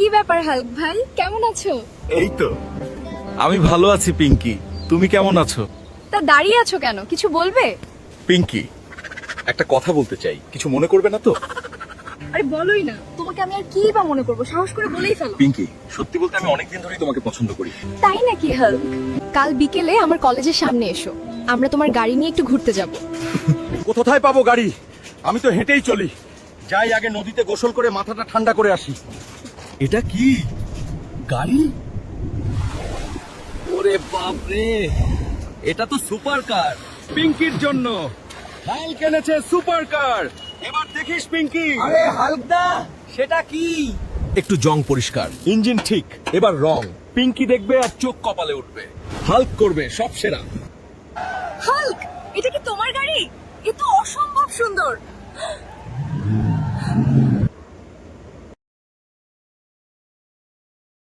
কি ব্যাপার হাল্ক ভাই, কেমন আছো? এই তো আমি ভালো আছি পিঙ্কি, তুমি কেমন আছো? তা দাঁড়িয়ে আছো কেন, কিছু বলবে? পিঙ্কি, একটা কথা বলতে চাই, কিছু মনে করবে না তো? আরে বলোই না, তোমাকে আমি আর কি বা মনে করবো, সাহস করে বলেই ফেলো। পিঙ্কি, সত্যি বলতে আমি অনেকদিন ধরেই তোমাকে পছন্দ করি। তাই নাকি হাল্ক? কাল বিকেলে আমার কলেজের সামনে এসো, আমরা তোমার গাড়ি নিয়ে একটু ঘুরতে যাব। কোথায় পাবো গাড়ি? আমি তো হেঁটেই চলি। যাই আগে নদীতে গোসল করে মাথাটা ঠান্ডা করে আসি। এটা কি গাড়ি? ওরে বাপ রে, এটা তো সুপার কার। পিঙ্কির জন্য হাল কিনেছে সুপার কার। এবার দেখিস পিঙ্কি। আরে হালকদা, সেটা কি? একটু জং পরিষ্কার, ইঞ্জিন ঠিক, এবার রং। পিঙ্কি দেখবে আর চোখ কপালে উঠবে। হাল্ক করবে সব সেরা। হাল্ক, এটা কি তোমার গাড়ি? এ তো অসম্ভব সুন্দর।